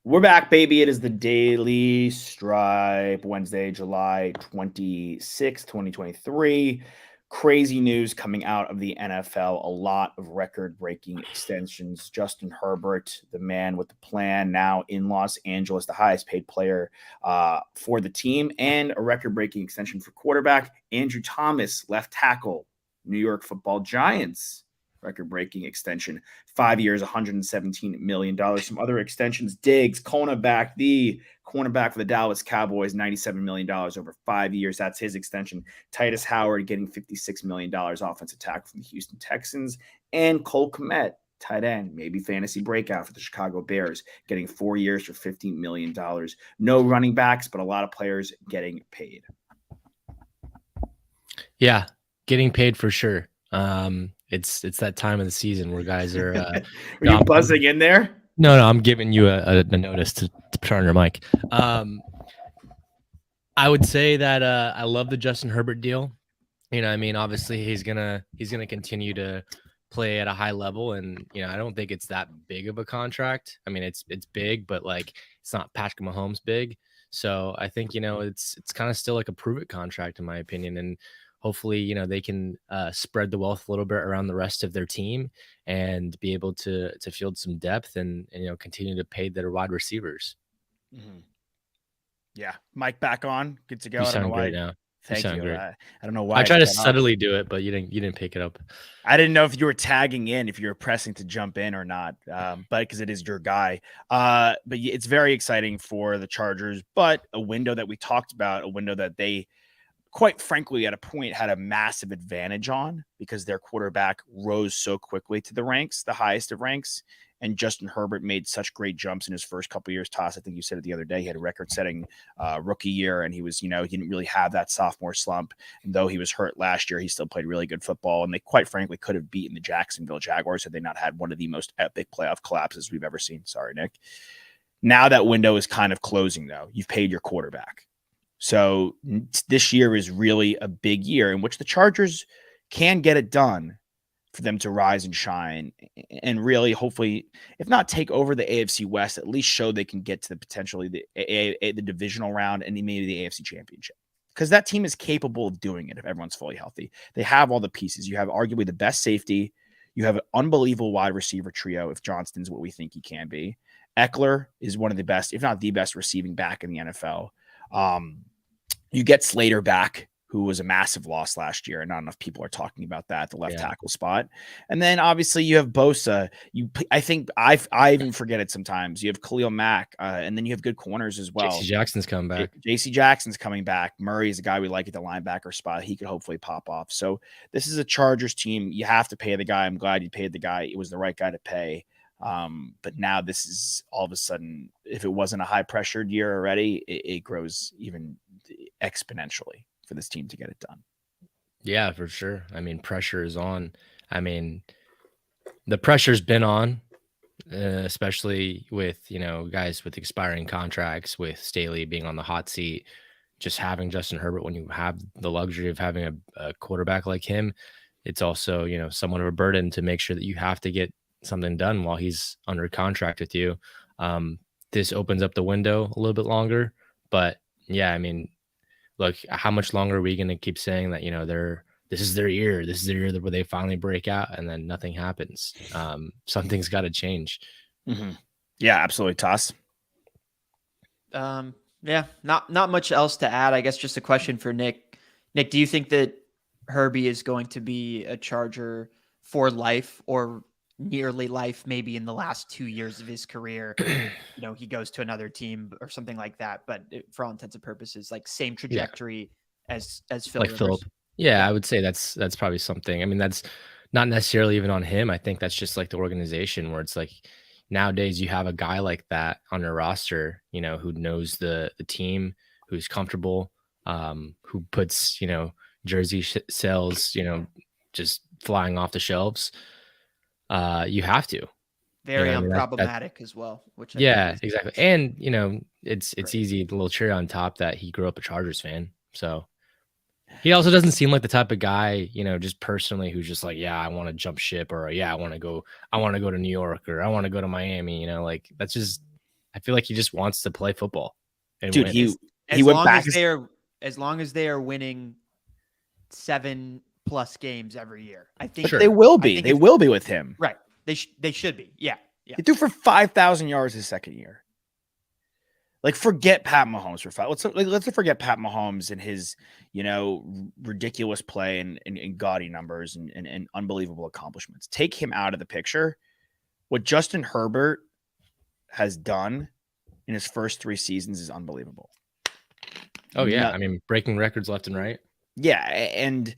We're back, baby. It is the Daily Stripe, Wednesday, July 26, 2023. Crazy news coming out of the NFL. A lot of record-breaking extensions. Justin Herbert, the man with the plan, now in Los Angeles, the highest-paid player for the team, and a record-breaking extension for quarterback. Andrew Thomas, left tackle, New York Football Giants. Record-breaking extension, 5 years, $117 million. Some other extensions: Diggs, the cornerback for the Dallas Cowboys, $97 million over 5 years. That's his extension. Titus Howard getting $56 million offensive tackle from the Houston Texans. And Cole Kmet, tight end, maybe fantasy breakout for the Chicago Bears, getting 4 years for $15 million. No running backs, but a lot of players getting paid. Yeah, getting paid for sure. It's that time of the season where guys are. Are you buzzing in there? No, I'm giving you a notice to turn your mic. I would say that I love the Justin Herbert deal. You know, I mean, obviously he's gonna continue to play at a high level, and I don't think it's that big of a contract. I mean, it's big, but like it's not Patrick Mahomes big. So I think it's kind of still like a prove it contract in my opinion, and hopefully they can spread the wealth a little bit around the rest of their team and be able to field some depth and continue to pay their wide receivers. Mm-hmm. Yeah, mic back on, good to go. You sound great now. Thank you. Great. I don't know why I tried to subtly do it, but you didn't pick it up. I didn't know if you were tagging in, if you were pressing to jump in or not, but because it is your guy. But it's very exciting for the Chargers. But a window that we talked about, a window that they, quite frankly, at a point had a massive advantage on because their quarterback rose so quickly to the ranks, the highest of ranks. And Justin Herbert made such great jumps in his first couple of years. Toss, I think you said it the other day, he had a record-setting rookie year, and he was, he didn't really have that sophomore slump. And though he was hurt last year, he still played really good football. And they, quite frankly, could have beaten the Jacksonville Jaguars had they not had one of the most epic playoff collapses we've ever seen. Sorry, Nick. Now that window is kind of closing, though. You've paid your quarterback. So this year is really a big year in which the Chargers can get it done for them to rise and shine and really, hopefully, if not take over the AFC West, at least show they can get to potentially the divisional round and maybe the AFC Championship. Because that team is capable of doing it if everyone's fully healthy. They have all the pieces. You have arguably the best safety. You have an unbelievable wide receiver trio if Johnston's what we think he can be. Eckler is one of the best, if not the best, receiving back in the NFL. You get Slater back, who was a massive loss last year, and not enough people are talking about that at the left tackle spot. And then obviously you have Bosa. I think I even forget it sometimes. You have Khalil Mack, and then you have good corners as well. JC Jackson's coming back. JC Jackson's coming back. Murray is a guy we like at the linebacker spot. He could hopefully pop off. So this is a Chargers team. You have to pay the guy. I'm glad you paid the guy. It was the right guy to pay. But now this is all of a sudden, if it wasn't a high pressured year already, it grows even exponentially for this team to get it done. Yeah, for sure. I mean, pressure is on. I mean, the pressure's been on, especially with, guys with expiring contracts, with Staley being on the hot seat, just having Justin Herbert. When you have the luxury of having a quarterback like him, it's also, somewhat of a burden to make sure that you have to get something done while he's under contract with you. This opens up the window a little bit longer, but yeah, I mean, look, how much longer are we going to keep saying that, this is their year. This is their year where they finally break out and then nothing happens. Something's got to change. Mm-hmm. Yeah, absolutely. Toss. Yeah, not much else to add. I guess just a question for Nick. Nick, do you think that Herbie is going to be a Charger for life or nearly life, maybe in the last 2 years of his career? He goes to another team or something like that, but for all intents and purposes, like same trajectory as Phil like Rivers. Philip. Yeah, I would say that's probably something. I mean, that's not necessarily even on him. I think that's just like the organization, where it's like nowadays you have a guy like that on your roster, who knows the team, who's comfortable, who puts, jersey sales, just flying off the shelves. You have to. Very unproblematic as well. Which exactly. And it's easy, the little cherry on top that he grew up a Chargers fan. So he also doesn't seem like the type of guy, just personally, who's just like, yeah, I want to jump ship, or yeah, I want to go to New York, or I want to go to Miami. Like that's just I feel like he just wants to play football and Dude, win. he As went long back. as long as they are winning 7+ games every year, I think Sure. They will I be. think They if- will be with him. right. They should be. Yeah. Yeah. He threw for 5,000 yards his second year. Like, forget Pat Mahomes for five. Let's forget Pat Mahomes and his, ridiculous play and gaudy numbers and unbelievable accomplishments. Take him out of the picture. What Justin Herbert has done in his first 3 seasons is unbelievable. Oh yeah, No- I mean breaking records left and right. Yeah, and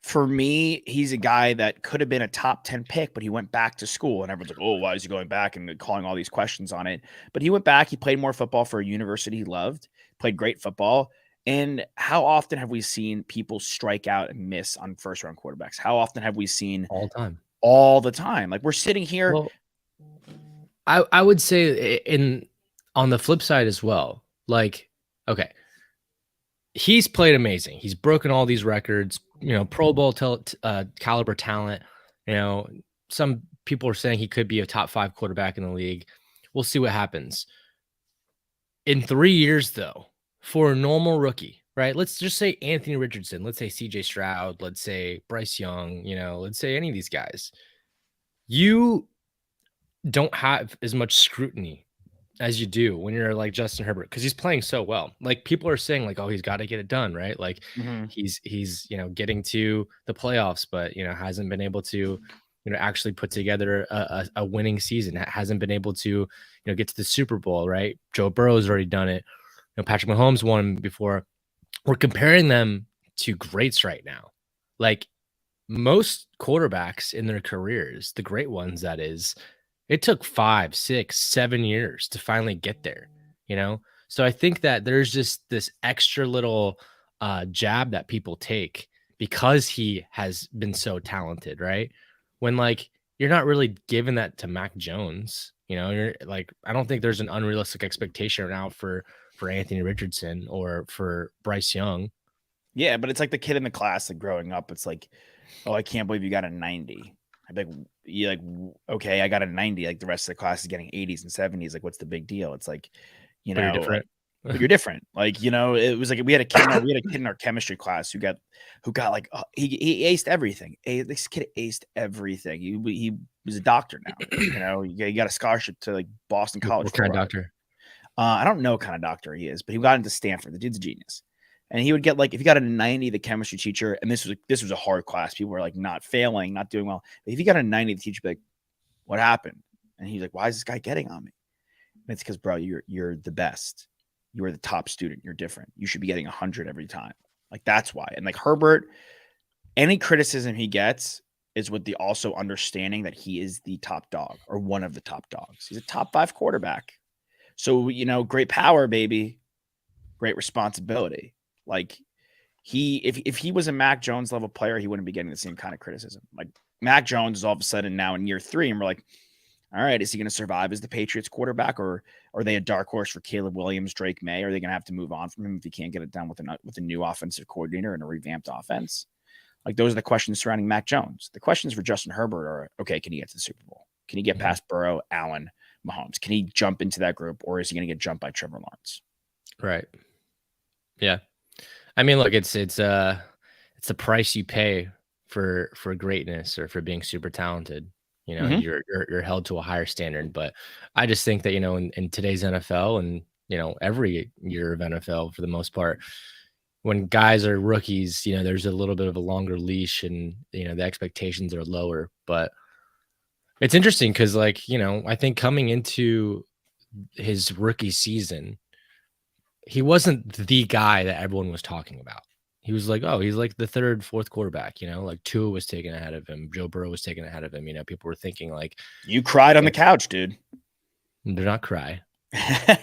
for me, he's a guy that could have been a top 10 pick, but he went back to school, and everyone's like, "Oh, why is he going back?" and calling all these questions on it. But he went back. He played more football for a university he loved. Played great football. And how often have we seen people strike out and miss on first-round quarterbacks? How often have we seen All time. all the time? Like, we're sitting here. Well, I would say on the flip side as well. Like, okay, he's played amazing. He's broken all these records. Pro Bowl caliber talent. Some people are saying he could be a top 5 quarterback in the league. We'll see what happens. In 3 years, though, for a normal rookie, right? Let's just say Anthony Richardson. Let's say CJ Stroud. Let's say Bryce Young. Let's say any of these guys. You don't have as much scrutiny as you do when you're like Justin Herbert, because he's playing so well. Like, people are saying like, oh, he's got to get it done, right? Like he's getting to the playoffs, but hasn't been able to actually put together a winning season. Hasn't been able to get to the Super Bowl, right? Joe Burrow's already done it. Patrick Mahomes won before. We're comparing them to greats right now. Like, most quarterbacks in their careers, the great ones, that is, it took 5, 6, 7 years to finally get there, So I think that there's just this extra little jab that people take because he has been so talented, right? When like you're not really giving that to Mac Jones, you're like, I don't think there's an unrealistic expectation now for Anthony Richardson or for Bryce Young. Yeah, but it's like the kid in the class, like growing up. It's like, oh, I can't believe you got a 90. I'd be like, you like, okay, I got a 90. Like, the rest of the class is getting 80s and 70s. Like, what's the big deal? It's like, But you're different. But you're different. Like, it was like we had a kid in our chemistry class who got like he aced everything. This kid aced everything. He was a doctor now. He got a scholarship to like Boston College. What kind of doctor? I don't know what kind of doctor he is, but he got into Stanford. The dude's a genius. And he would get like, if he got a 90, the chemistry teacher, and this was a hard class. People were like not failing, not doing well. But if he got a 90, the teacher would be like, "What happened?" And he's like, "Why is this guy getting on me?" And it's because, bro, you're the best. You are the top student. You're different. You should be getting 100 every time. Like, that's why. And like Herbert, any criticism he gets is with the also understanding that he is the top dog or one of the top dogs. He's a top 5 quarterback. So, great power, baby. Great responsibility. Like, if he was a Mac Jones level player, he wouldn't be getting the same kind of criticism. Like, Mac Jones is all of a sudden now in year 3, and we're like, all right, is he going to survive as the Patriots quarterback, or are they a dark horse for Caleb Williams, Drake May? Are they going to have to move on from him if he can't get it done with a new offensive coordinator and a revamped offense? Like, those are the questions surrounding Mac Jones. The questions for Justin Herbert are, okay, can he get to the Super Bowl? Can he get past Burrow, Allen, Mahomes? Can he jump into that group, or is he going to get jumped by Trevor Lawrence? Right. Yeah. I mean, look, it's the price you pay for greatness or for being super talented. You're held to a higher standard. But I just think that, in today's NFL and, every year of NFL for the most part, when guys are rookies, there's a little bit of a longer leash and, the expectations are lower. But it's interesting because, like, I think coming into his rookie season, he wasn't the guy that everyone was talking about. He was like, oh, he's like the 3rd, 4th quarterback, like Tua was taken ahead of him. Joe Burrow was taken ahead of him. People were thinking like, you cried on the couch, dude. Do not cry.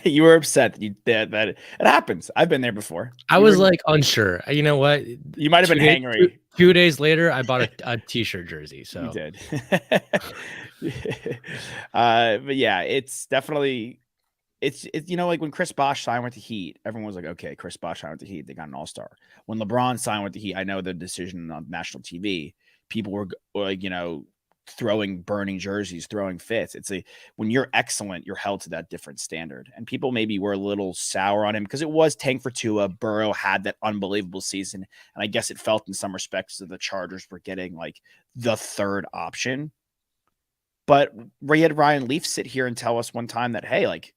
You were upset that it happens. I've been there before. I was like unsure. You know what? You might have been angry. 2 days later, I bought a t-shirt jersey. So you did. But yeah, it's definitely. It's like when Chris Bosh signed with the Heat, everyone was like, okay, Chris Bosh signed with the Heat, they got an all-star. When LeBron signed with the Heat, I know the decision on national TV, people were like, throwing burning jerseys, throwing fits. It's when you're excellent, you're held to that different standard. And people maybe were a little sour on him because it was tank for Tua. Burrow had that unbelievable season. And I guess it felt in some respects that the Chargers were getting like the third option. But we had Ryan Leaf sit here and tell us one time that, hey, like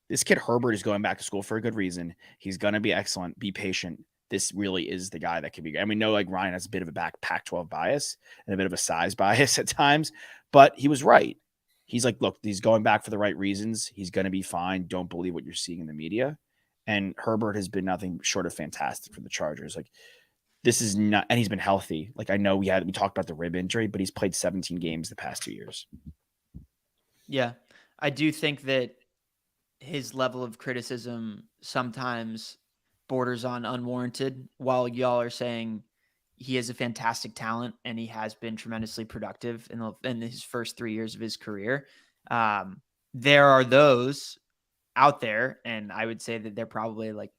this kid Herbert is going back to school for a good reason. He's going to be excellent. Be patient. This really is the guy that could be. And we know like Ryan has a bit of a Pac-12 bias and a bit of a size bias at times, but he was right. He's like, look, he's going back for the right reasons. He's going to be fine. Don't believe what you're seeing in the media. And Herbert has been nothing short of fantastic for the Chargers. Like this is not, and he's been healthy. Like I know we talked about the rib injury, but he's played 17 games the past 2 years. Yeah, I do think that his level of criticism sometimes borders on unwarranted, while y'all are saying he is a fantastic talent and he has been tremendously productive in his first 3 years of his career. There are those out there, and I would say that they're probably like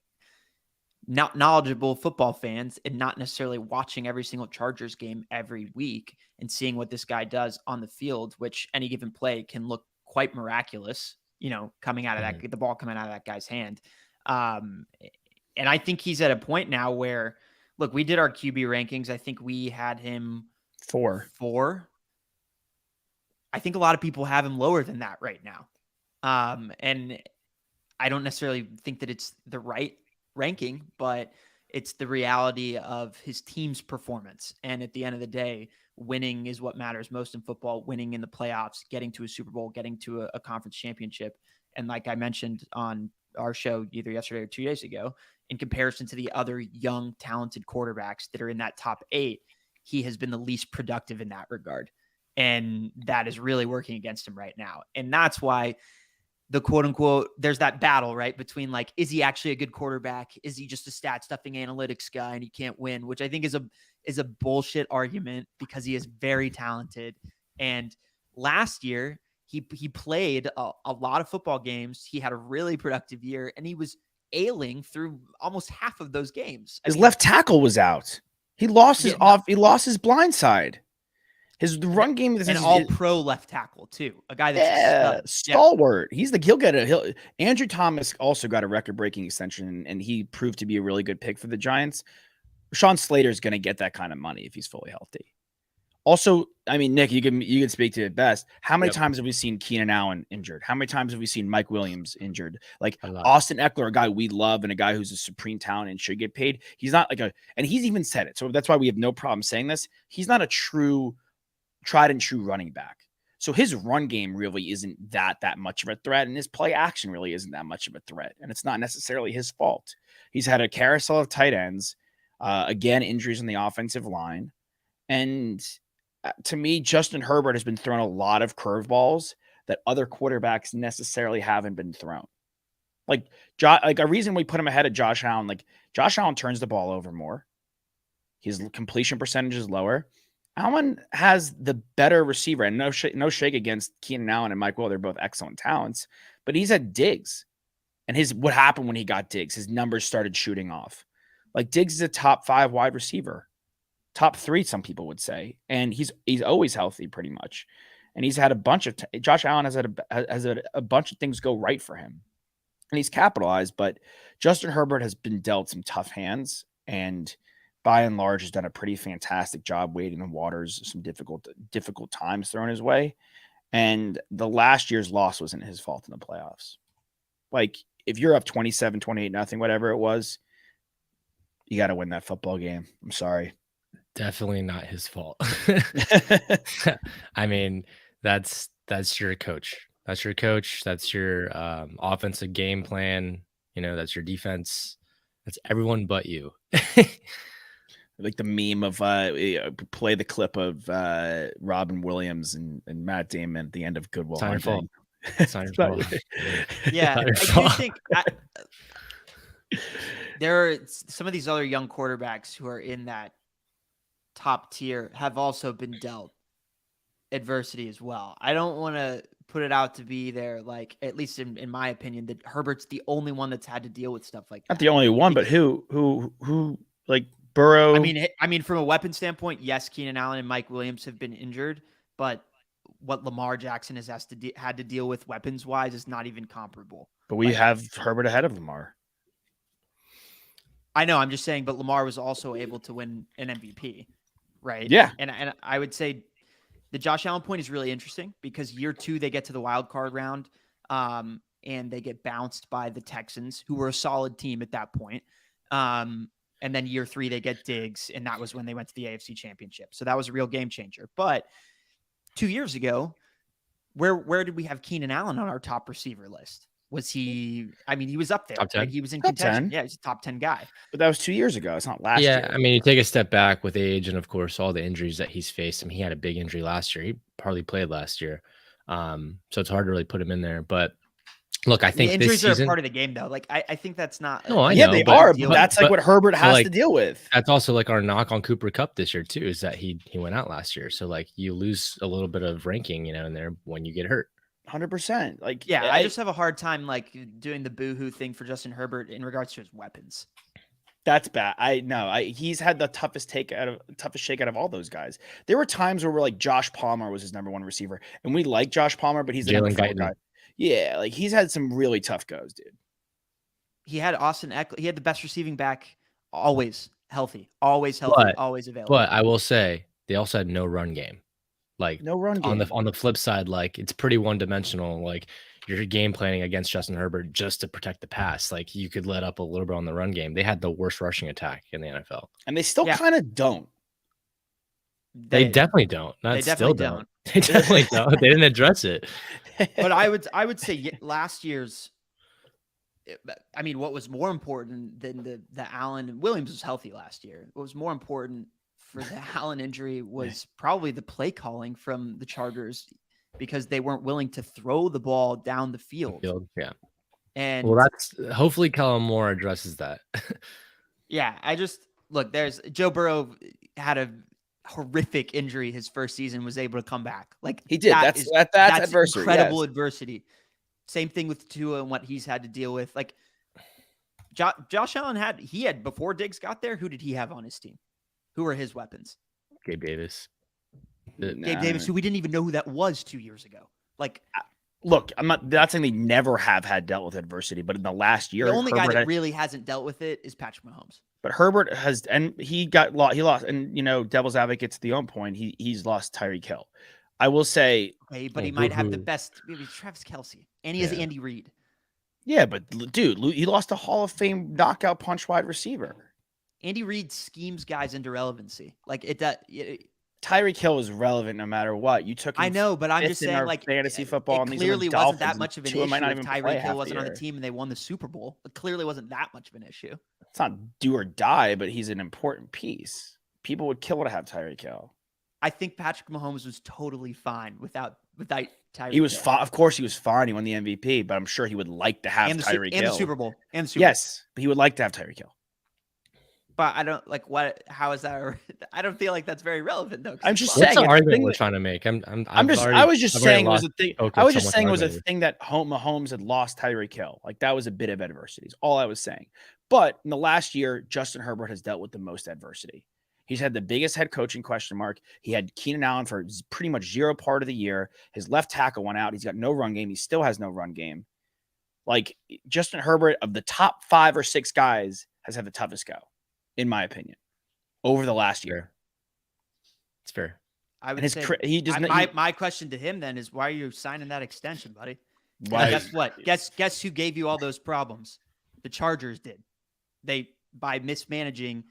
not knowledgeable football fans and not necessarily watching every single Chargers game every week and seeing what this guy does on the field, which any given play can look quite miraculous, coming out of that, the ball coming out of that guy's hand. And I think he's at a point now where, look, we did our QB rankings. I think we had him 4. I think a lot of people have him lower than that right now. And I don't necessarily think that it's the right ranking, but it's the reality of his team's performance. And at the end of the day, winning is what matters most in football, winning in the playoffs, getting to a Super Bowl, getting to a conference championship. And like I mentioned on our show either yesterday or 2 days ago, in comparison to the other young, talented quarterbacks that are in that top 8, he has been the least productive in that regard. And that is really working against him right now. And that's why the quote unquote, there's that battle, right? Between like, is he actually a good quarterback? Is he just a stat stuffing analytics guy and he can't win? Which I think is a bullshit argument because he is very talented. And last year he played a lot of football games. He had a really productive year and he was ailing through almost half of those games. His left tackle was out. He lost his he lost his blind side. His run game is an all-pro left tackle too. A guy that's stalwart. Yeah. He'll get it. Andrew Thomas also got a record-breaking extension, and he proved to be a really good pick for the Giants. Sean Slater is going to get that kind of money if he's fully healthy. Also, I mean, Nick, you can speak to it best. How many times have we seen Keenan Allen injured? How many times have we seen Mike Williams injured? Like Austin Eckler, a guy we love and a guy who's a supreme talent and should get paid. He's not like and he's even said it. So that's why we have no problem saying this. He's not a true tried and true running back. So his run game really isn't that much of a threat, and his play action really isn't that much of a threat. And it's not necessarily his fault. He's had a carousel of tight ends, again, injuries on the offensive line. And to me, Justin Herbert has been thrown a lot of curveballs that other quarterbacks necessarily haven't been thrown. Like a reason we put him ahead of Josh Allen, like Josh Allen turns the ball over more. His completion percentage is lower. Allen has the better receiver, and no shake against Keenan Allen and Mike Will. They're both excellent talents, but he's had Diggs. And what happened when he got Diggs? His numbers started shooting off. Like Diggs is a top 5 wide receiver. Top 3, some people would say. And he's always healthy pretty much. And he's had a bunch of Josh Allen has had a bunch of things go right for him. And he's capitalized, but Justin Herbert has been dealt some tough hands and by and large has done a pretty fantastic job wading the waters, some difficult times thrown his way. And the last year's loss wasn't his fault in the playoffs. Like if you're up 27, 28, nothing, whatever it was, you got to win that football game. I'm sorry. Definitely not his fault. I mean, that's your coach. That's your coach. That's your offensive game plan. That's your defense. That's everyone but you. Like the meme of play the clip of Robin Williams and Matt Damon at the end of Good Will Hunting. It's not your fault. Yeah, I do think there are some of these other young quarterbacks who are in that top tier have also been dealt adversity as well. I don't want to put it out to be there, like, at least in my opinion, that Herbert's the only one that's had to deal with stuff like that. Not the only one, but who like Burrow. I mean, from a weapon standpoint, yes, Keenan Allen and Mike Williams have been injured, but what Lamar Jackson had to deal with weapons wise is not even comparable. But we Like, have Herbert ahead of Lamar. I know, I'm just saying, but Lamar was also able to win an MVP, right? Yeah. And I would say the Josh Allen point is really interesting because year 2 they get to the wild card round, and they get bounced by the Texans, who were a solid team at that point. And then year 3 they get Diggs, and that was when they went to the AFC Championship. So that was a real game changer. But 2 years ago, where did we have Keenan Allen on our top receiver list? Was he? I mean, he was up there. Top 10? Right? He was in Top contention. 10. Yeah, he's a top 10 guy. But that was 2 years ago. It's not last Yeah, year. I mean, you take a step back with age and, of course, all the injuries that he's faced. I mean, he had a big injury last year. He hardly played last year. So it's hard to really put him in there. But look, I think injuries this season, are a part of the game, though. Like I think that's not. No, I Yeah, know, they but- are. deal But that's like but- what Herbert has like, to deal with. that's also like our knock on Cooper Kupp this year too, is that he went out last year. So like you lose a little bit of ranking, in there when you get hurt. 100%. Like, Yeah, I just have a hard time like doing the boohoo thing for Justin Herbert in regards to his weapons. that's bad. I know. He's had the toughest shake out of all those guys. There were times where we're like Josh Palmer was his number 1 receiver, and we like Josh Palmer, but he's the number Jalen 4 Guyton. guy. Yeah, like he's had some really tough goes, dude. He had Austin Eckler. He had the best receiving back, always healthy, always But- always available. But I will say they also had no run game. Like No run game. on the flip side, like it's pretty one dimensional. Like you're game planning against Justin Herbert just to protect the pass. Like you could let up a little bit on the run game. They had the worst rushing attack in the NFL. And they still Yeah. kind of don't. They definitely don't. Not They still definitely don't. They definitely don't. They didn't address it. But I would say last year's. I mean, what was more important than the Allen and Williams was healthy last year. What was more important for the Allen injury was probably the play calling from the Chargers because they weren't willing to throw the ball down the field. Yeah. And Well, that's hopefully Kellen Moore addresses that. yeah, I just look. There's Joe Burrow had a horrific injury his first season, was able to come back. Like He did. that That's adversity. incredible Yes. adversity. Same thing with Tua and what he's had to deal with. Like Josh Allen had before Diggs got there. Who did he have on his team? Who were his weapons? Gabe Davis. Gabe Davis, who we didn't even know who that was 2 years ago. Like Look, I'm not saying they never have had dealt with adversity, but in the last year, the only guy Herbert that had- really hasn't dealt with it is Patrick Mahomes. but Herbert has, and he lost, and devil's advocate to the own point, he's lost Tyreek Hill. I will say, Okay, but Oh, he might have the boo-hoo. best. Maybe Travis Kelce, and he has Yeah. Andy Reid. yeah, but dude, he lost a Hall of Fame knockout punch wide receiver. Andy Reid schemes guys into relevancy. Like Tyreek Hill is relevant no matter what. You took him I know, but I'm fifth just in saying, our like fantasy football, it and these are the clearly wasn't that Dolphins, much of an Tua issue might not if even play Tyreek half Hill the wasn't on the year. team and they won the Super Bowl. It clearly wasn't that much of an issue. It's not do or die, but he's an important piece. People would kill to have Tyreek Hill. I think Patrick Mahomes was totally fine without Tyreek. He was Hill. fine. Of course, he was fine. He won the MVP, but I'm sure he would like to have and the, Tyreek and Hill. the Super Bowl and the Super Bowl. Yes, but he would like to have Tyreek Hill. But I don't like what. How is that? I don't feel like that's very relevant though. 'cause I'm he's just fine. What's saying, the it's the argument thing we're that- trying to make? I was just I've already saying was lost a thing. focus I was on just what saying the was a argument is. thing that Mahomes had lost Tyreek Hill. Like that was a bit of adversity. Is all I was saying. But in the last year, Justin Herbert has dealt with the most adversity. He's had the biggest head coaching question mark. He had Keenan Allen for pretty much zero part of the year. His left tackle went out. He's got no run game. He still has no run game. Like Justin Herbert, of the top 5 or 6 guys, has had the toughest go, in my opinion, over the last year. Fair. It's fair. I And would his say he does not. my question to him then is, why are you signing that extension, buddy? Why- Guess what? Guess who gave you all those problems? The Chargers did. They by mismanaging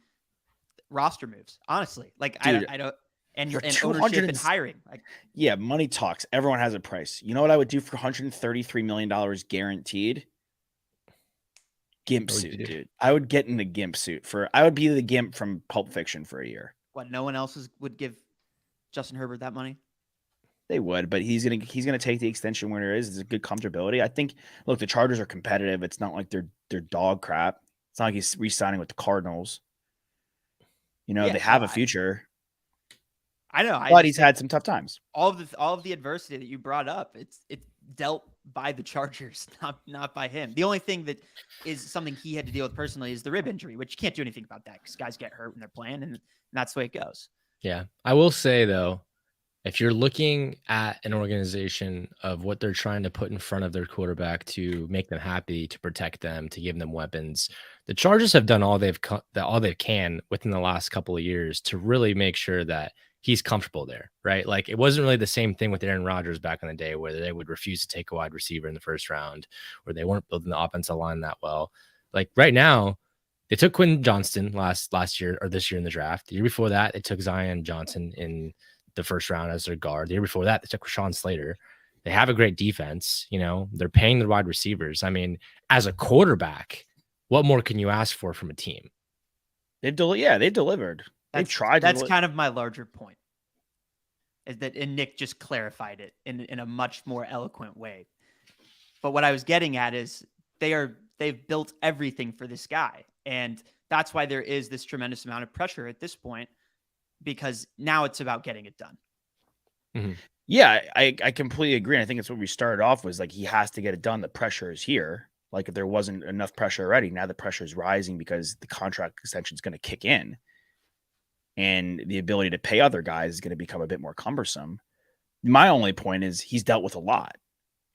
roster moves. Honestly, like Dude, I don't and for ownership 200 and and- hiring. Like Yeah, money talks. Everyone has a price. You know what I would do for $133 million guaranteed? Gimp What would you suit, do? dude. I would get in the Gimp suit I would be the Gimp from Pulp Fiction for a year. what? No one else would give Justin Herbert that money. They would, but he's gonna take the extension where there is. It's a good comfortability. I think. Look, the Chargers are competitive. It's not like they're dog crap. It's not like he's re-signing with the Cardinals. Yeah, they have no, a future, I know. but he's had some tough times. all of the adversity that you brought up. It's dealt by the Chargers, not by him. The only thing that is something he had to deal with personally is the rib injury, which you can't do anything about that because guys get hurt when they're playing, and that's the way it goes. Yeah. I will say though, if you're looking at an organization of what they're trying to put in front of their quarterback to make them happy, to protect them, to give them weapons, the Chargers have done all all they can within the last couple of years to really make sure that he's comfortable there, right? Like it wasn't really the same thing with Aaron Rodgers back in the day where they would refuse to take a wide receiver in the first round, or they weren't building the offensive line that well. Like right now, they took Quentin Johnston last year or this year in the draft. The year before that, they took Zion Johnson in the first round as their guard. The year before that, they took Rashawn Slater. They have a great defense. You know, they're paying their wide receivers. I mean, as a quarterback, what more can you ask for from a team? They delivered. They've tried. That's kind of my larger point. Is that, and Nick just clarified it in a much more eloquent way. But what I was getting at is they've built everything for this guy. And that's why there is this tremendous amount of pressure at this point, because now it's about getting it done. Mm-hmm. Yeah, I completely agree. And I think it's what we started off was like, he has to get it done. The pressure is here. Like if there wasn't enough pressure already, now the pressure is rising because the contract extension is going to kick in. And the ability to pay other guys is going to become a bit more cumbersome. My only point is he's dealt with a lot.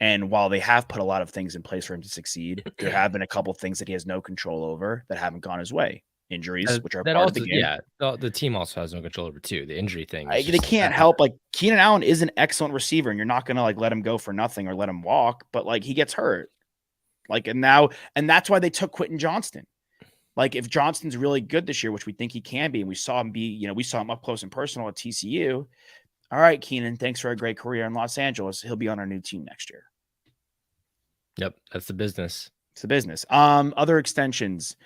And while they have put a lot of things in place for him to succeed, there have been a couple of things that he has no control over that haven't gone his way. Injuries, which are part of the game. Yeah, the team also has no control over too. The injury thing. They can't help. Like Keenan Allen is an excellent receiver, and you're not going to like let him go for nothing or let him walk. But like he gets hurt. Like and that's why they took Quentin Johnston. Like if Johnston's really good this year, which we think he can be, and we saw him be, we saw him up close and personal at TCU. All right, Keenan, thanks for a great career in Los Angeles. He'll be on our new team next year. Yep, that's the business. It's the business. Other extensions.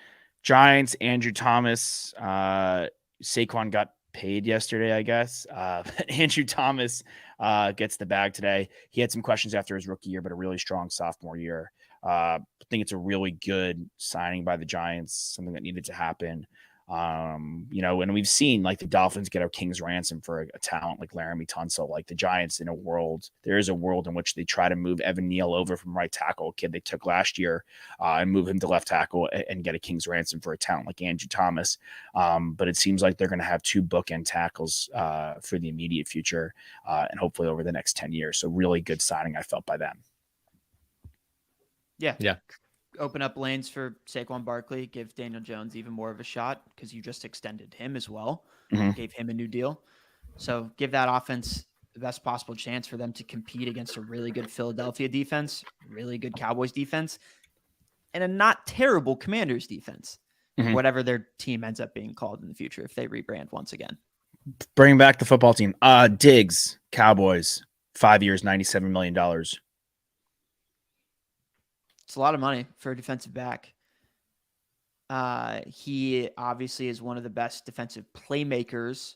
Giants, Andrew Thomas, Saquon got paid yesterday, I guess. Andrew Thomas gets the bag today. He had some questions after his rookie year, but a really strong sophomore year. I think it's a really good signing by the Giants, something that needed to happen. And we've seen like the Dolphins get a king's ransom for a talent like Laramie Tunsil. Like the Giants there is a world in which they try to move Evan Neal over from right tackle, a kid they took last year, and move him to left tackle and get a king's ransom for a talent like Andrew Thomas. But it seems like they're going to have two bookend tackles for the immediate future and hopefully over the next 10 years. So really good signing I felt by them. Yeah. Open up lanes for Saquon Barkley, give Daniel Jones even more of a shot because you just extended him as well, gave him a new deal. So give that offense the best possible chance for them to compete against a really good Philadelphia defense, really good Cowboys defense, and a not terrible Commanders defense, whatever their team ends up being called in the future if they rebrand once again. Bring back the football team. Diggs, Cowboys, 5 years, $97 million. It's a lot of money for a defensive back. He obviously is one of the best defensive playmakers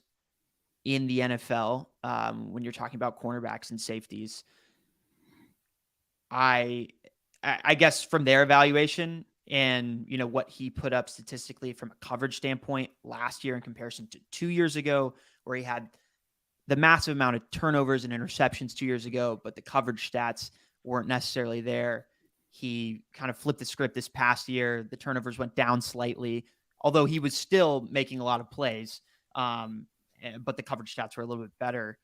in the NFL when you're talking about cornerbacks and safeties. I guess from their evaluation and what he put up statistically from a coverage standpoint last year in comparison to 2 years ago, where he had the massive amount of turnovers and interceptions 2 years ago, but the coverage stats weren't necessarily there. He kind of flipped the script this past year. The turnovers went down slightly, although he was still making a lot of plays. But the coverage stats were a little bit better.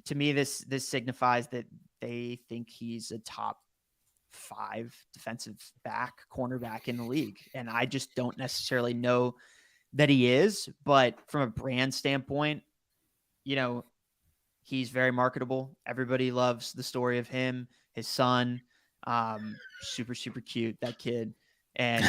To me, this signifies that they think he's a top 5 defensive cornerback in the league. And I just don't necessarily know that he is, but from a brand standpoint, he's very marketable. Everybody loves the story of him, his son. Super, super cute, that kid. And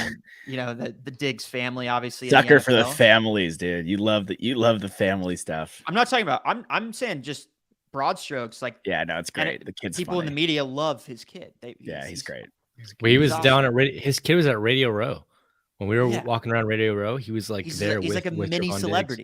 the Diggs family, obviously. Sucker for the families, dude. You love the family stuff. I'm not talking about, I'm saying just broad strokes. Like, yeah, no, it's great. The kid's people funny. In the media love his kid. He's great. He was down at his kid was at Radio Row when we were walking around Radio Row. He was like he's like a with mini Trevon celebrity.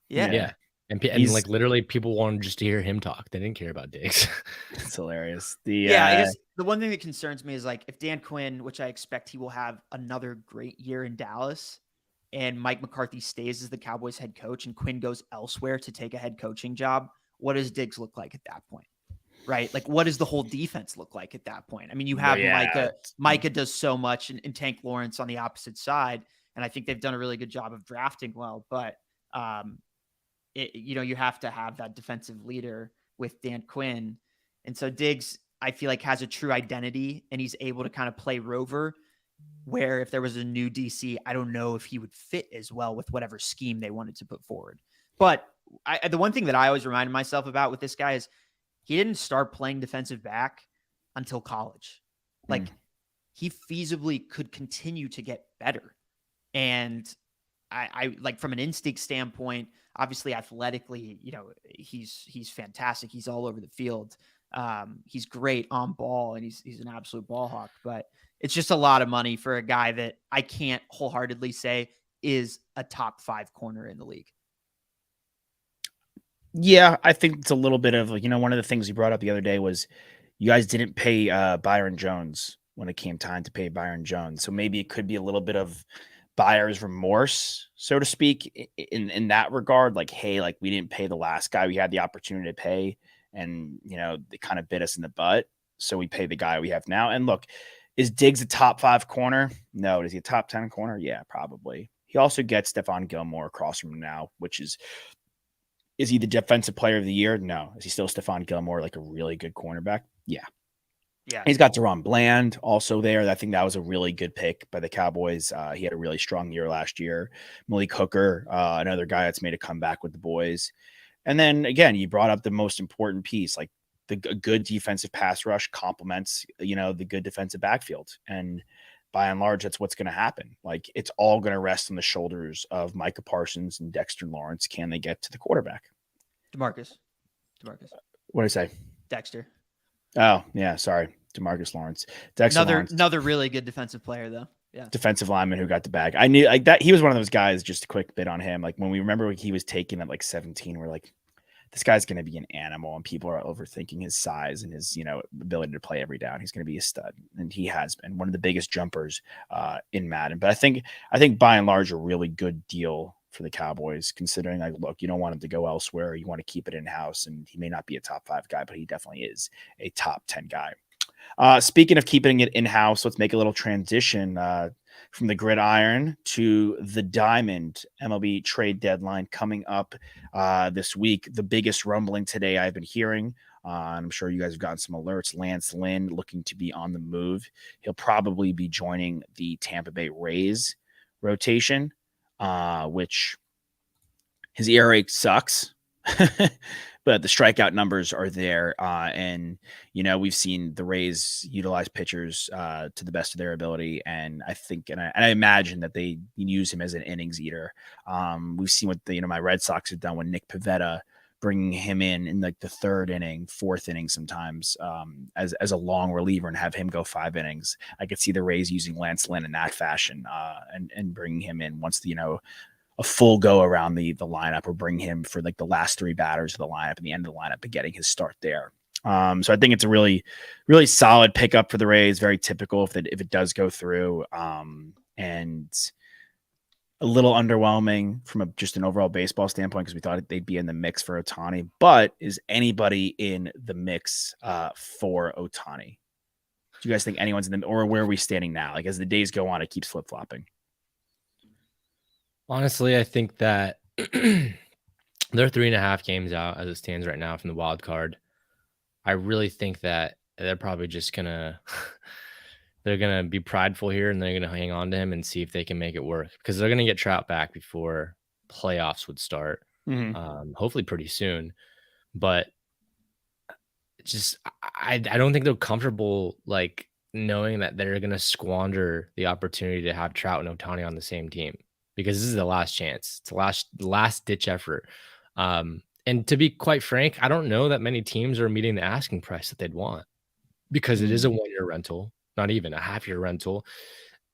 Diggs. Yeah. And like literally people wanted just to hear him talk. They didn't care about Diggs. It's hilarious. I guess the one thing that concerns me is like if Dan Quinn, which I expect he will have another great year in Dallas, and Mike McCarthy stays as the Cowboys head coach and Quinn goes elsewhere to take a head coaching job, what does Diggs look like at that point? Right? Like what does the whole defense look like at that point? I mean, you have Micah. Micah does so much and Tank Lawrence on the opposite side. And I think they've done a really good job of drafting well, but you have to have that defensive leader with Dan Quinn. And so Diggs, I feel like, has a true identity, and he's able to kind of play rover, where if there was a new DC, I don't know if he would fit as well with whatever scheme they wanted to put forward. But the one thing that I always reminded myself about with this guy is he didn't start playing defensive back until college. Like, he feasibly could continue to get better. And I like, from an instinct standpoint, obviously athletically, he's fantastic. He's all over the field. He's great on ball, and he's an absolute ball hawk, but it's just a lot of money for a guy that I can't wholeheartedly say is a top 5 corner in the league. Yeah, I think it's a little bit of, one of the things you brought up the other day was you guys didn't pay Byron Jones when it came time to pay Byron Jones. So maybe it could be a little bit of buyer's remorse, so to speak, in that regard. Like, hey, like, we didn't pay the last guy we had the opportunity to pay, and they kind of bit us in the butt, so we pay the guy we have now. And look, is Diggs a top 5 corner? No. Is he a top 10 corner? Yeah, probably. He also gets Stephon Gilmore across from him now, which is he the defensive player of the year? No. Is he still Stephon Gilmore, like a really good cornerback? Yeah. Yeah. He's got Deron Bland also there. I think that was a really good pick by the Cowboys. He had a really strong year last year. Malik Hooker, another guy that's made a comeback with the boys. And then again, you brought up the most important piece, like a good defensive pass rush complements, the good defensive backfield. And by and large, that's what's going to happen. Like, it's all going to rest on the shoulders of Micah Parsons and Dexter Lawrence. Can they get to the quarterback? DeMarcus. What did I say? Dexter. Oh, yeah. Sorry. DeMarcus Lawrence. Dexter Lawrence. Another really good defensive player, though. Yeah. Defensive lineman who got the bag. I knew, like, that he was one of those guys. Just a quick bit on him. Like, when we remember he was taken at like 17, we're like, this guy's going to be an animal, and people are overthinking his size and his, ability to play every down. He's going to be a stud, and he has been one of the biggest jumpers in Madden. But I think by and large, a really good deal for the Cowboys, considering, like, look, you don't want him to go elsewhere. You want to keep it in house, and he may not be a top 5 guy, but he definitely is a top 10 guy. Speaking of keeping it in house, let's make a little transition from the gridiron to the diamond. MLB trade deadline coming up this week. The biggest rumbling today I've been hearing. I'm sure you guys have gotten some alerts. Lance Lynn looking to be on the move. He'll probably be joining the Tampa Bay Rays rotation, which his ERA sucks. But the strikeout numbers are there. And, we've seen the Rays utilize pitchers to the best of their ability. And I think, and I imagine that they use him as an innings eater. We've seen what my Red Sox have done with Nick Pivetta, bringing him in like the 3rd inning, 4th inning sometimes as a long reliever, and have him go 5 innings. I could see the Rays using Lance Lynn in that fashion and bringing him in once a full go around the lineup, or bring him for like the last 3 batters of the lineup and the end of the lineup and getting his start there. So I think it's a really, really solid pickup for the Rays. Very typical if it does go through, and a little underwhelming from just an overall baseball standpoint, because we thought they'd be in the mix for Ohtani. But is anybody in the mix for Ohtani? Do you guys think anyone's in or where are we standing now? Like, as the days go on, it keeps flip-flopping. Honestly, I think that they're 3.5 games out as it stands right now from the wild card. I really think that they're probably just they're gonna be prideful here, and they're gonna hang on to him and see if they can make it work, because they're gonna get Trout back before playoffs would start, hopefully pretty soon. But just I don't think they're comfortable, like, knowing that they're gonna squander the opportunity to have Trout and Ohtani on the same team, because this is the last chance. It's the last ditch effort. And to be quite frank, I don't know that many teams are meeting the asking price that they'd want, because it is a 1-year rental, not even a half-year rental.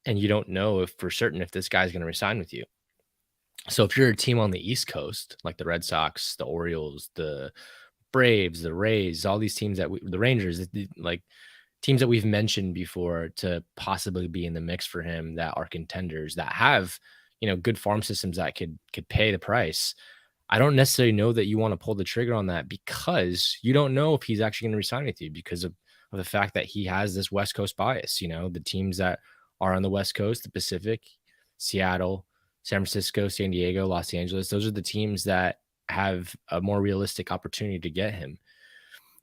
And you don't know if for certain if this guy's going to resign with you. So if you're a team on the East Coast, like the Red Sox, the Orioles, the Braves, the Rays, all these teams the Rangers, like teams that we've mentioned before to possibly be in the mix for him, that are contenders, that have, good farm systems that could pay the price. I don't necessarily know that you want to pull the trigger on that, because you don't know if he's actually going to resign with you, because of the fact that he has this West Coast bias. The teams that are on the West Coast, the Pacific, Seattle, San Francisco, San Diego, Los Angeles, those are the teams that have a more realistic opportunity to get him.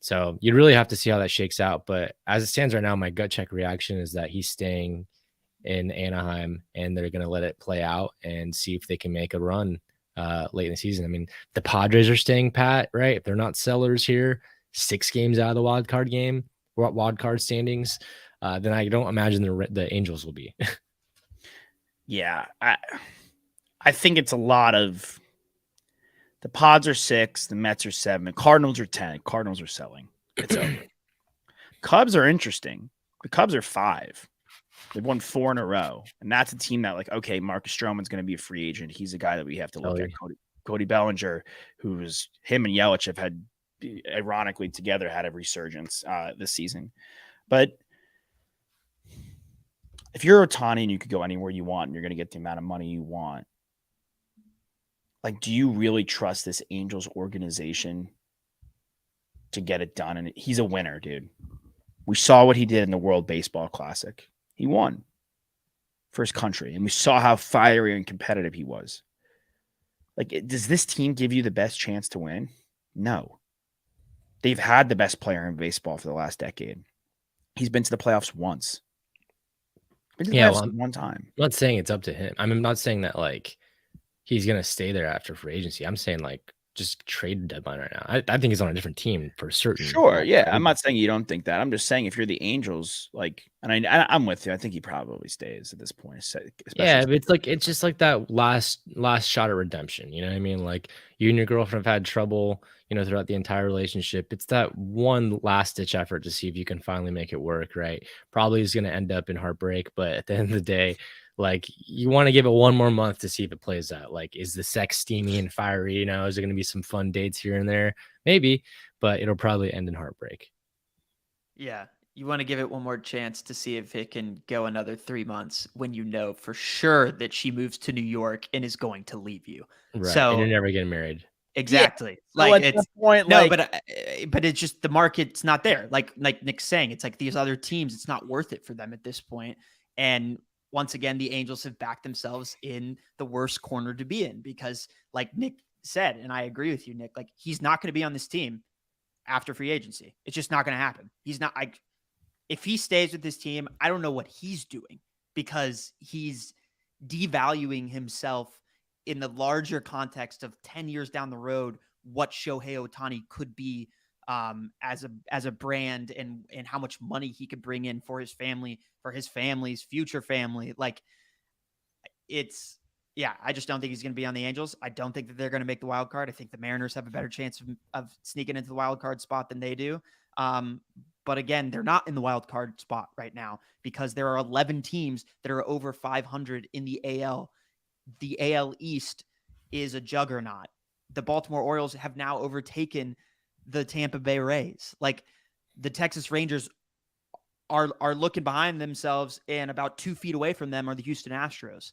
So you'd really have to see how that shakes out. But as it stands right now, my gut check reaction is that he's staying in Anaheim, and they're going to let it play out and see if they can make a run late in the season. I mean, the Padres are staying pat, right? If they're not sellers here, 6 games out of the wild card standings, then I don't imagine the Angels will be. Yeah, I think it's a lot of the Pods are 6, the Mets are 7, Cardinals are 10. Cardinals are selling. It's over. Cubs are interesting. The Cubs are 5. They've won 4 in a row, and that's a team that, like, okay, Marcus Stroman's going to be a free agent. He's a guy that we have to look at. Cody Bellinger, who's him and Yelich have had, ironically, together had a resurgence this season. But if you're Ohtani and you could go anywhere you want and you're going to get the amount of money you want, like, do you really trust this Angels organization to get it done? And he's a winner, dude. We saw what he did in the World Baseball Classic. He won for his country, and we saw how fiery and competitive he was. Like, does this team give you the best chance to win? No. They've had the best player in baseball for the last decade. He's been to the playoffs once. One time. I'm not saying it's up to him. I'm not saying that, like, he's going to stay there after free agency. I'm saying, like, just trade deadline right now. I think he's on a different team for certain. Sure, yeah. I'm not saying you don't think that. I'm just saying if you're the Angels, like, and I'm with you. I think he probably stays at this point. Yeah, but it's just like that last shot at redemption. You know what I mean? Like, you and your girlfriend have had trouble, throughout the entire relationship. It's that one last ditch effort to see if you can finally make it work, right? Probably is going to end up in heartbreak, but at the end of the day, like, you want to give it one more month to see if it plays out. Like, is the sex steamy and fiery? Is there going to be some fun dates here and there? Maybe, but it'll probably end in heartbreak. Yeah. You want to give it one more chance to see if it can go another 3 months when you know for sure that she moves to New York and is going to leave you. Right. So, and you're never getting married. Exactly. Yeah. Like, so it's point, no, like, but it's just the market's not there. Like Nick's saying, it's like these other teams, it's not worth it for them at this point. And once again, the Angels have backed themselves in the worst corner to be in because, like Nick said, and I agree with you, Nick, like, he's not going to be on this team after free agency. It's just not going to happen. He's not. If he stays with this team, I don't know what he's doing because he's devaluing himself in the larger context of 10 years down the road, what Shohei Ohtani could be as a brand and how much money he could bring in for his family, for his family's future family. Like, I just don't think he's going to be on the Angels. I don't think that they're going to make the wild card. I think the Mariners have a better chance of sneaking into the wild card spot than they do. But again, they're not in the wild card spot right now because there are 11 teams that are over 500 in the AL. The AL East is a juggernaut. The Baltimore Orioles have now overtaken the Tampa Bay Rays. Like, the Texas Rangers are looking behind themselves, and about 2 feet away from them are the Houston Astros.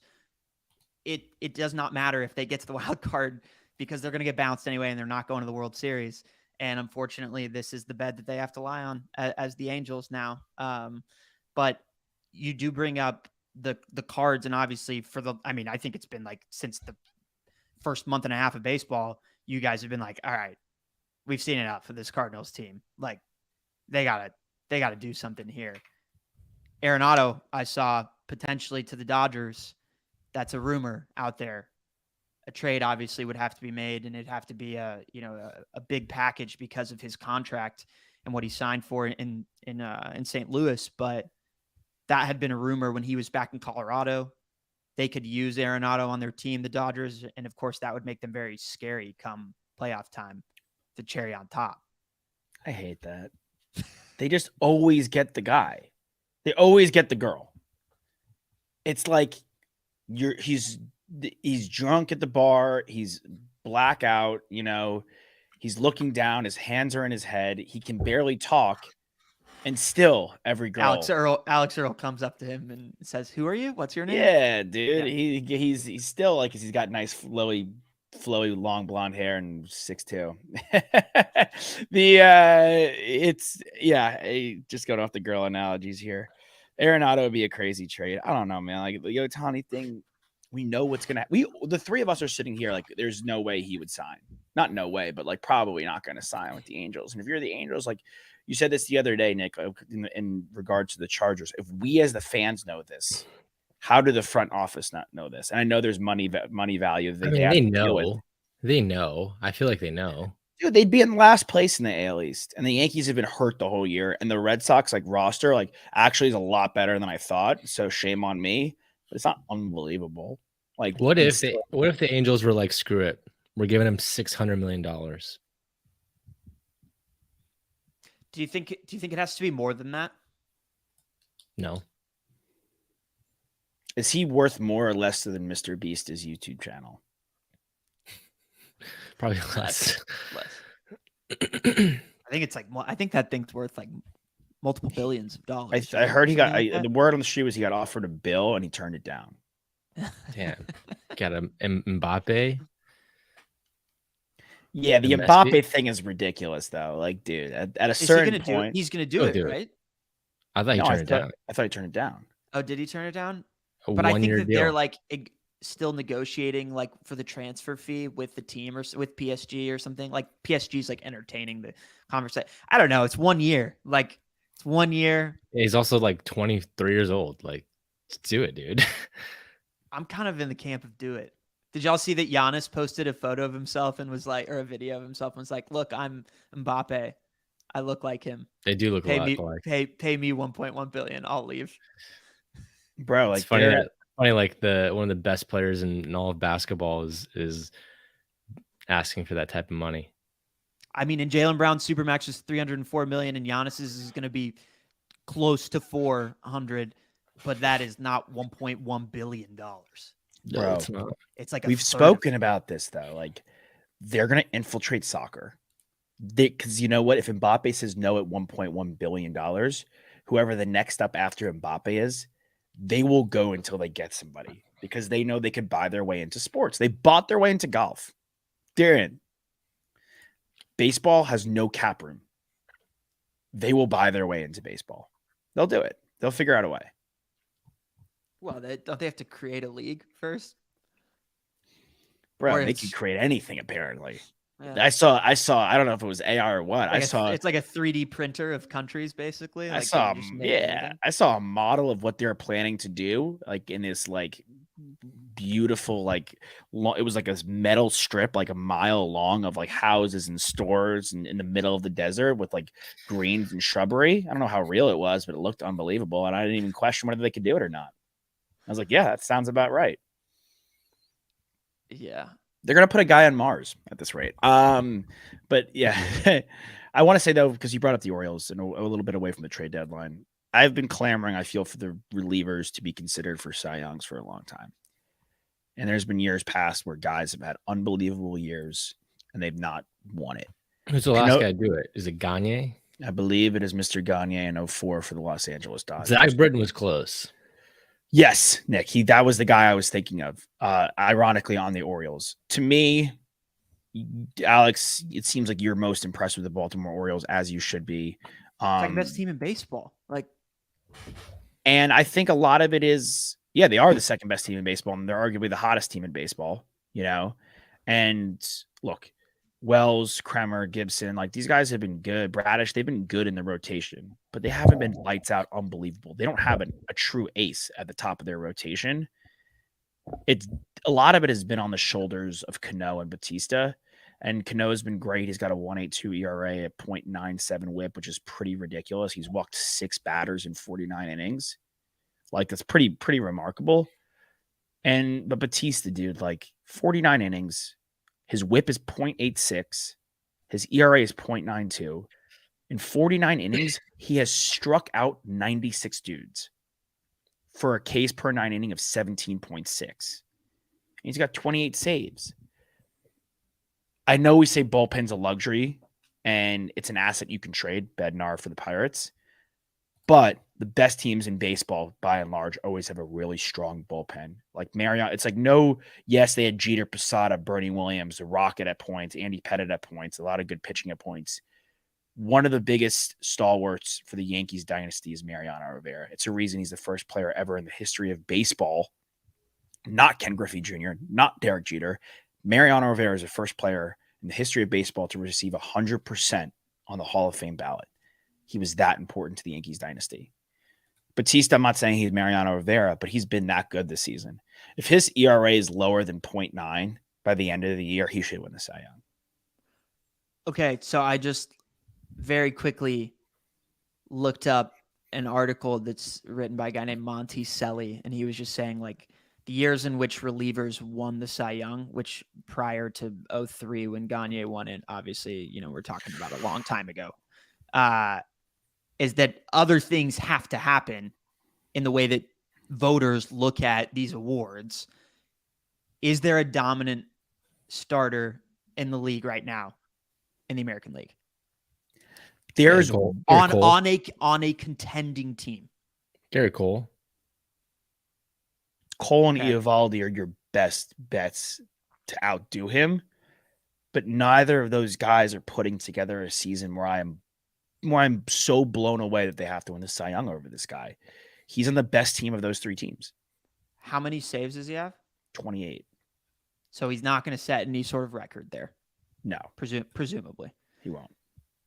It does not matter if they get to the wild card because they're going to get bounced anyway, and they're not going to the World Series. And unfortunately, this is the bed that they have to lie on as the Angels now. But you do bring up the Cards, and obviously I think it's been like since the first month and a half of baseball, you guys have been like, all right, we've seen enough for this Cardinals team. Like, they gotta do something here. Arenado, I saw potentially to the Dodgers. That's a rumor out there. A trade obviously would have to be made, and it'd have to be a big package because of his contract and what he signed for in St. Louis. But that had been a rumor when he was back in Colorado. They could use Arenado on their team, the Dodgers, and of course that would make them very scary come playoff time. The cherry on top. I hate that. They just always get the guy. They always get the girl. It's like he's drunk at the bar. He's blackout. He's looking down. His hands are in his head. He can barely talk. And still, every girl. Alex Earl comes up to him and says, "Who are you? What's your name?" Yeah, dude. Yeah. He's still like, he's got nice flowy long blonde hair and 6'2". Just going off the girl analogies here. Arenado would be a crazy trade. I don't know, man. Like, the Ohtani thing, we know what's gonna. The three of us are sitting here like, there's no way he would sign. not no way, but like probably not going to sign with the Angels. And if you're the Angels, like you said this the other day, Nick, in regards to the Chargers, if we as the fans know this, how do the front office not know this? And I know there's money value that I they mean, have they to deal with. know. They know. I feel like they know. Dude, they'd be in last place in the AL East, and the Yankees have been hurt the whole year. And the Red Sox like roster like actually is a lot better than I thought. So shame on me, but it's not unbelievable. Like, What if the Angels were like, screw it, we're giving him $600 million? Do you think it has to be more than that? No. Is he worth more or less than Mr. Beast's YouTube channel? Probably less. I think it's like I think that thing's worth like multiple billions of dollars. I heard he got like the word on the street was he got offered a bill and he turned it down. Damn. Got a Mbappe. Yeah, the And Mbappe Messi? thing is ridiculous though. Like, dude, at a Is he certain gonna do it? point, He's gonna do He'll it, do it. right? I thought he no, turned it down. I thought he turned it down. Oh, did he turn it down? A But I think 1-year that they're deal. like still negotiating like for the transfer fee with the team or with PSG or something. Like PSG's like entertaining the conversation. I don't know. It's 1 year. Like it's 1 year. He's also like 23 years old. Like, just do it, dude. I'm kind of in the camp of do it. Did y'all see that Giannis posted a photo of himself and was like, or a video of himself and was like, "Look, I'm Mbappe. I look like him. They do look a Pay lot me, alike. pay me 1.1 billion. I'll leave." Bro, like It's funny like one of the best players in all of basketball is asking for that type of money. I mean, in Jaylen Brown's supermax is 304 million, and Giannis's is going to be close to 400, but that is not 1.1 billion dollars. Bro, It's not. It's like we've spoken about this though. Like, they're gonna infiltrate soccer. Because you know what? If Mbappe says no at $1.1 billion, whoever the next up after Mbappe is, they will go until they get somebody because they know they could buy their way into sports. They bought their way into golf. They're in. Baseball has no cap room. They will buy their way into baseball. They'll do it. They'll figure out a way. Well, don't they have to create a league first? Bro, Or they it's- can create anything apparently. Yeah. I saw, I don't know if it was AR or what. Like I saw it's like a 3D printer of countries, basically. I Like, saw, they just make yeah, anything. I saw a model of what they're planning to do, like in this like beautiful, like it was like a metal strip, like a mile long of like houses and stores and in the middle of the desert with like greens and shrubbery. I don't know how real it was, but it looked unbelievable, and I didn't even question whether they could do it or not. I was like, yeah, that sounds about right. Yeah. They're gonna put a guy on Mars at this rate. But yeah, I want to say though, because you brought up the Orioles and a little bit away from the trade deadline, I've been clamoring, I feel, for the relievers to be considered for Cy Youngs for a long time. And there's been years past where guys have had unbelievable years and they've not won it. Who's the last guy to do it? Is it Gagne? I believe it is Mr. Gagne in 2004 for the Los Angeles Dodgers. Zach Britton was close. Yes, Nick. That was the guy I was thinking of. Ironically, on the Orioles. To me, Alex, it seems like you're most impressed with the Baltimore Orioles, as you should be. It's like the best team in baseball. Like, and I think a lot of it is, yeah, they are the second best team in baseball, and they're arguably the hottest team in baseball. You know, and look, Wells, Kremer, Gibson, like these guys have been good. Bradish, they've been good in the rotation, but they haven't been lights out unbelievable. They don't have a true ace at the top of their rotation. It's a lot of it has been on the shoulders of Cano and Batista. And Cano has been great. He's but a 1.82 ERA, a 0.97 whip, which is pretty ridiculous. He's walked 6 batters in 49 innings. Like, that's pretty remarkable. But Batista, dude, like 49 innings. His whip is 0.86. His ERA is 0.92. In 49 innings, he has struck out 96 dudes for a case per 9 inning of 17.6. He's got 28 saves. I know we say bullpen's a luxury and it's an asset you can trade, Bednar for the Pirates, but the best teams in baseball, by and large, always have a really strong bullpen. Like Marion, it's like yes, they had Jeter, Posada, Bernie Williams, the Rocket at points, Andy Pettitte at points, a lot of good pitching at points. One of the biggest stalwarts for the Yankees dynasty is Mariano Rivera. It's a reason he's the first player ever in the history of baseball, not Ken Griffey Jr., not Derek Jeter. Mariano Rivera is the first player in the history of baseball to receive 100% on the Hall of Fame ballot. He was that important to the Yankees dynasty. Batista, I'm not saying he's Mariano Rivera, but he's been that good this season. If his ERA is lower than 0.9 by the end of the year, he should win the Cy Young. Okay, so I just very quickly looked up an article that's written by a guy named Monty Selly, and he was just saying like the years in which relievers won the Cy Young, which prior to 03 when Gagne won it, obviously, we're talking about a long time ago, is that other things have to happen in the way that voters look at these awards. Is there a dominant starter in the league right now in the American League? There's on a contending team. Garrett Cole. Cole and Eovaldi are your best bets to outdo him, but neither of those guys are putting together a season where I'm so blown away that they have to win the Cy Young over this guy. He's on the best team of those three teams. How many saves does he have? 28. So he's not going to set any sort of record there. No, presumably he won't.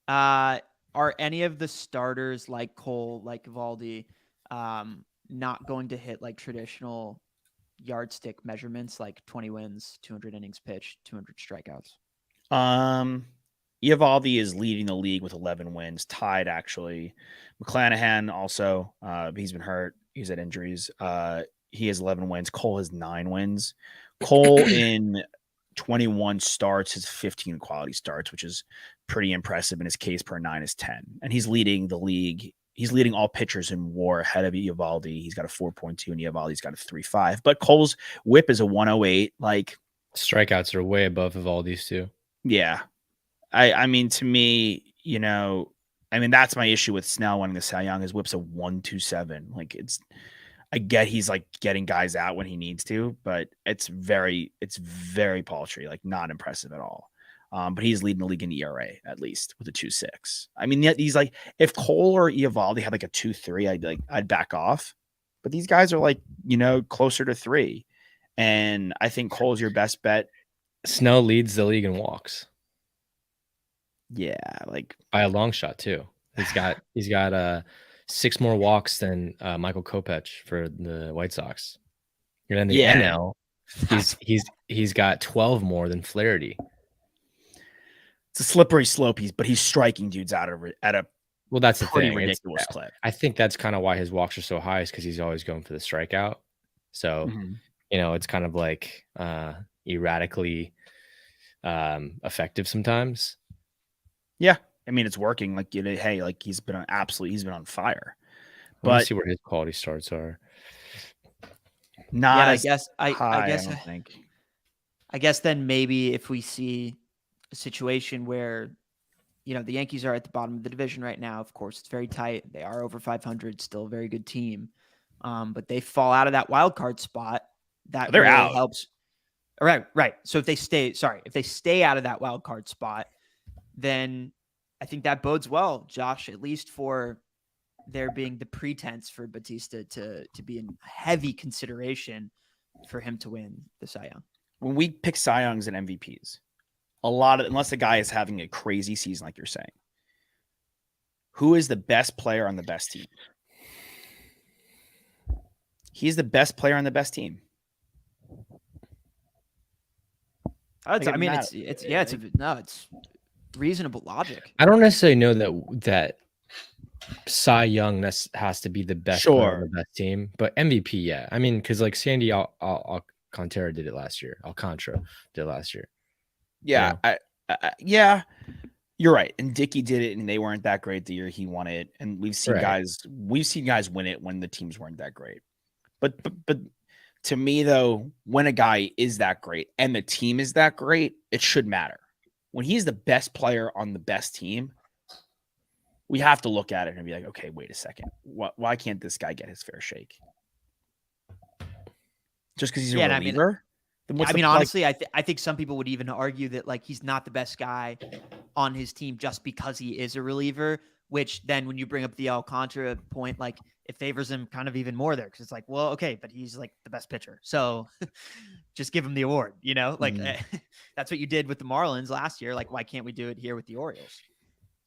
Are any of the starters like Cole, like Eovaldi, not going to hit like traditional yardstick measurements like 20 wins, 200 innings pitched, 200 strikeouts? Eovaldi is leading the league with 11 wins, tied actually. McClanahan also, he's been hurt. He's had injuries. He has 11 wins. Cole has 9 wins. Cole in 21 starts has 15 quality starts, which is pretty impressive. And his Ks per 9 is 10. And he's leading the league. He's leading all pitchers in WAR ahead of Eovaldi. He's got a 4.2 and Eovaldi's got a 3.5. But Cole's whip is a 108. Like strikeouts are way above Eovaldi's too. Yeah. I mean, to me, that's my issue with Snell winning the Cy Young. His whip's a 127. Like I get he's like getting guys out when he needs to, but it's very paltry, like not impressive at all. But he's leading the league in ERA at least with a 2.6. I mean, he's like, if Cole or Eovaldi had like a 2.3, I'd back off. But these guys are like, closer to 3. And I think Cole's your best bet. Snell leads the league in walks. Yeah, like by a long shot too. He's got 6 more walks than Michael Kopech for the White Sox. And then the NL, he's got 12 more than Flaherty. It's a slippery slope. But he's striking dudes out of it at a that's the thing. Ridiculous clip. I think that's kind of why his walks are so high, is because he's always going for the strikeout. So it's kind of like erratically effective sometimes. Yeah, I mean it's working. Like hey, like he's been on fire. Let's see where his quality starts are. Not I guess then maybe if we see a situation where the Yankees are at the bottom of the division right now, of course it's very tight. They are over 500, still a very good team. But they fall out of that wild card spot. That they're really out. Helps. Right. So if they stay out of that wild card spot, then I think that bodes well, Josh, at least for there being the pretense for Batista to be in heavy consideration for him to win the Cy Young. When we pick Cy Youngs and MVPs, unless the guy is having a crazy season like you're saying, who is the best player on the best team? He's the best player on the best team. It's reasonable logic. I don't necessarily know that Cy Young has to be the best player on the best team, but MVP, yeah. I mean, because like Sandy Alcantara did it last year. Alcantara did it last year. Yeah, yeah, you're right. And Dickey did it, and they weren't that great the year he won it. And we've seen guys win it when the teams weren't that great. But to me, though, when a guy is that great and the team is that great, it should matter. When he's the best player on the best team, we have to look at it and be like, okay, wait a second. Why can't this guy get his fair shake? Just because he's a reliever? Honestly, I think some people would even argue that like he's not the best guy on his team just because he is a reliever, which then when you bring up the Alcantara point, like it favors him kind of even more there because it's like, well, okay, but he's like the best pitcher. So just give him the award, like that's what you did with the Marlins last year. Like, why can't we do it here with the Orioles?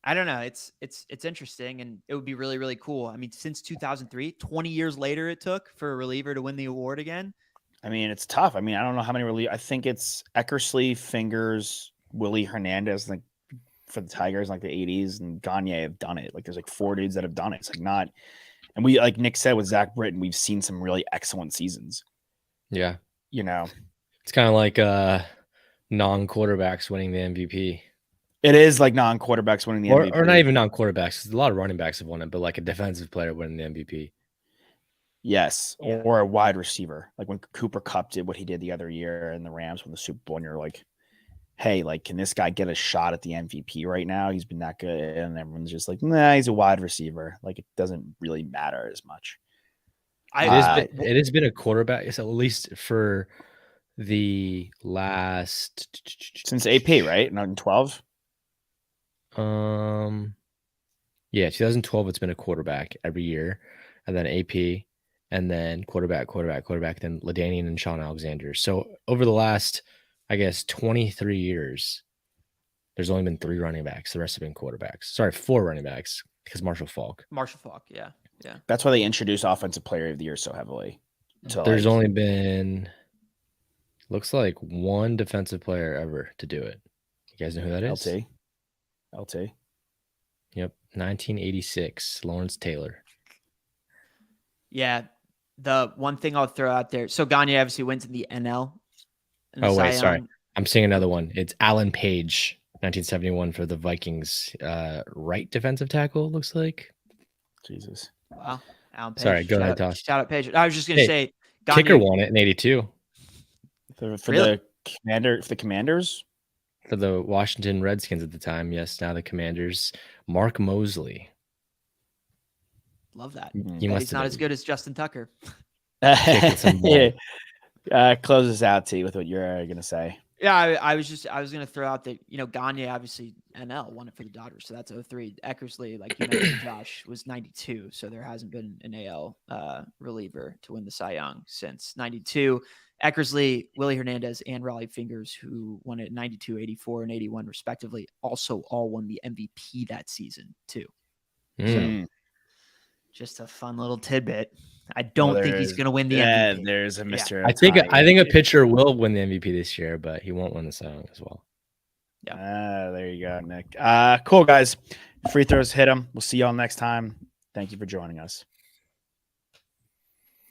I don't know. It's interesting, and it would be really, really cool. I mean, since 2003, 20 years later, it took for a reliever to win the award again. I mean, it's tough. I mean, I don't know how many relief. I think it's Eckersley, Fingers, Willie Hernandez, like for the Tigers, in like the 80s, and Gagne have done it. Like, there's like 4 dudes that have done it. It's like not, and we, like Nick said with Zach Britton, we've seen some really excellent seasons. Yeah. It's kind of like non-quarterbacks winning the MVP. It is like non-quarterbacks winning the MVP. Or not even non-quarterbacks. A lot of running backs have won it, but like a defensive player winning the MVP. Yes, or a wide receiver. Like when Cooper Kupp did what he did the other year and the Rams won the Super Bowl, and you're like, hey, like, can this guy get a shot at the MVP right now? He's been that good. And everyone's just like, nah, he's a wide receiver. Like, it doesn't really matter as much. It has been a quarterback, at least for the last... Since AP, right? Not in 12? Yeah, 2012, it's been a quarterback every year. And then AP, and then quarterback, then LaDainian and Sean Alexander. So over the last, I guess, 23 years, there's only been 3 running backs. The rest have been quarterbacks. Sorry, 4 running backs because Marshall Faulk. Yeah. That's why they introduced Offensive Player of the Year so heavily. There's only been, looks like 1 defensive player ever to do it. You guys know who that is? LT. Yep, 1986, Lawrence Taylor. Yeah, the one thing I'll throw out there. So Gagne obviously wins in the NL. Sorry. I'm seeing another one. It's Alan Page, 1971 for the Vikings. Right defensive tackle, looks like. Jesus. Wow. Alan Page. Sorry, go ahead, Tosh. Shout out Page. I was just going to say. Gagne, kicker won it in 82. For the Commanders? For the Washington Redskins at the time. Yes, now the Commanders. Mark Mosley. Love that. He's not as good as Justin Tucker. Close us out, T, with what you're going to say. Yeah, I was going to throw out that, Gagne, obviously, NL won it for the Dodgers. So that's 03. Eckersley, like you mentioned, Josh, was 92. So there hasn't been an AL reliever to win the Cy Young since 92. Eckersley, Willie Hernandez, and Raleigh Fingers, who won it 92, 84, and 81, respectively, also all won the MVP that season, too. So just a fun little tidbit. I don't think he's going to win the MVP. There's a Mr. I think a pitcher will win the MVP this year, but he won't win the Cy Young as well. Yeah. There you go, Nick. Cool, guys. Free throws, hit them. We'll see y'all next time. Thank you for joining us.